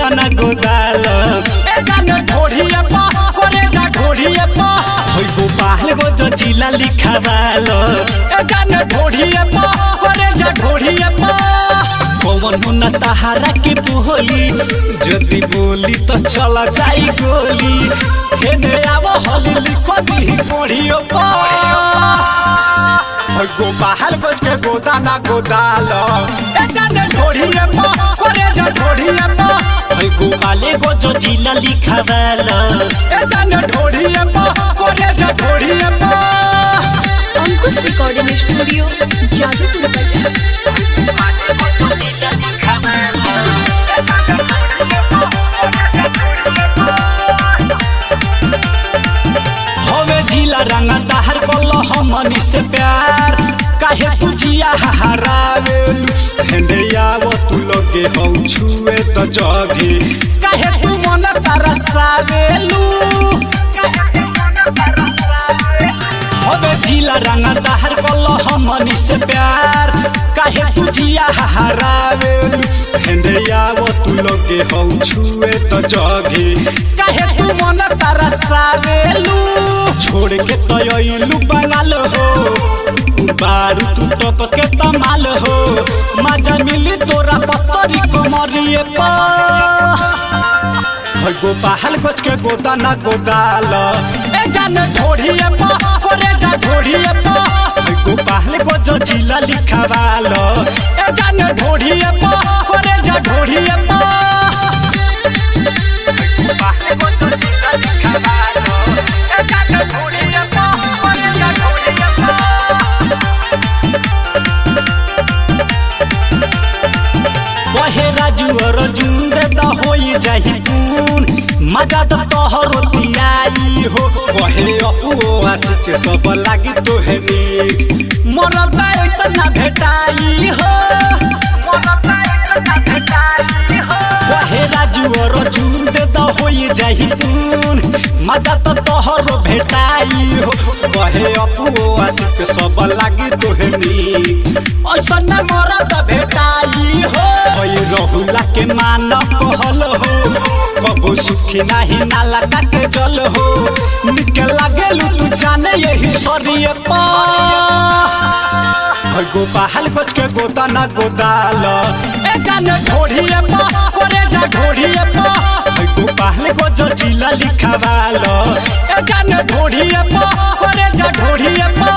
गोदाना गोदाल ए जाने ढोढ़िए पा करे जा ढोढ़िए पा होई गोपाल गो जो जिला लिखावाल ए जाने ढोढ़िए पा करे जा ढोढ़िए पा पवन मुन्ना तहारा के बोली जदी बोली तो चला जाई गोली हेने आवो हली लिखो दी पढ़ियो पा गोपाल गोज के गोदाना गोदाल ए जाने ढोढ़िए पा करे जा ढोढ़िए पा गोपाले गो जो जिला लिखावाल ए जाने ढोढ़िए पा करे जा ढोढ़िए पा अंकुश रिकॉर्डिंग स्टूडियो जादूपुर बाजार। हमें जिला रंगा दहर कलो हमनी से प्यार काहे तू जिया हरावेलू हेंडिया वो तू लगे हौ छुए तो जगे काहे तू मन तरसावेलू हमें जिला रंगा दहर कलो हमनी से प्यार काहे तू जिया हरावेलू हेंडिया वो तू लगे हौ छुए तो जगे काहे तू मन तरसावेलू छोड़ के तयलू बंगाल हो बारू तू टप के तमाल हो मजा मिली तोरा पत्तरी कोमरिए पा गोपाल गोज के गोदाना गोदाल ए जाने ढोढ़िए पा करे जा ढोढ़िए पा गोपाल गोज जिला लिखावाल ए जाने ढोढ़िए पा करे जा ढोढ़िए पा राजू और जुंदे तो होई जाही तून मजा तो तोहरो दियाई हो कहे अपुओ आशिक सब लागी तोहे नीक मरद ऐसा ना भेटाई हो कहे राजू और जुंदे तो होई जाही तून मजा तो तोहरो भेटाई हो कहे अपुओ आशिक सब लागी तोहे नीक ऐसा ना मरद भेटाई हो रहुला के मान कहल हो कबो सुखी नहीं नाला के जल हो निकल लागेलू तू जाने यही सरिए पा गोपाल गोज के गोदाना गोदाल ए जाने ढोढ़िए पा करे जा ढोढ़िए पा गोपाल गोज जिला लिखावाल ए जाने ढोढ़िए पा करे जा ढोढ़िए पा।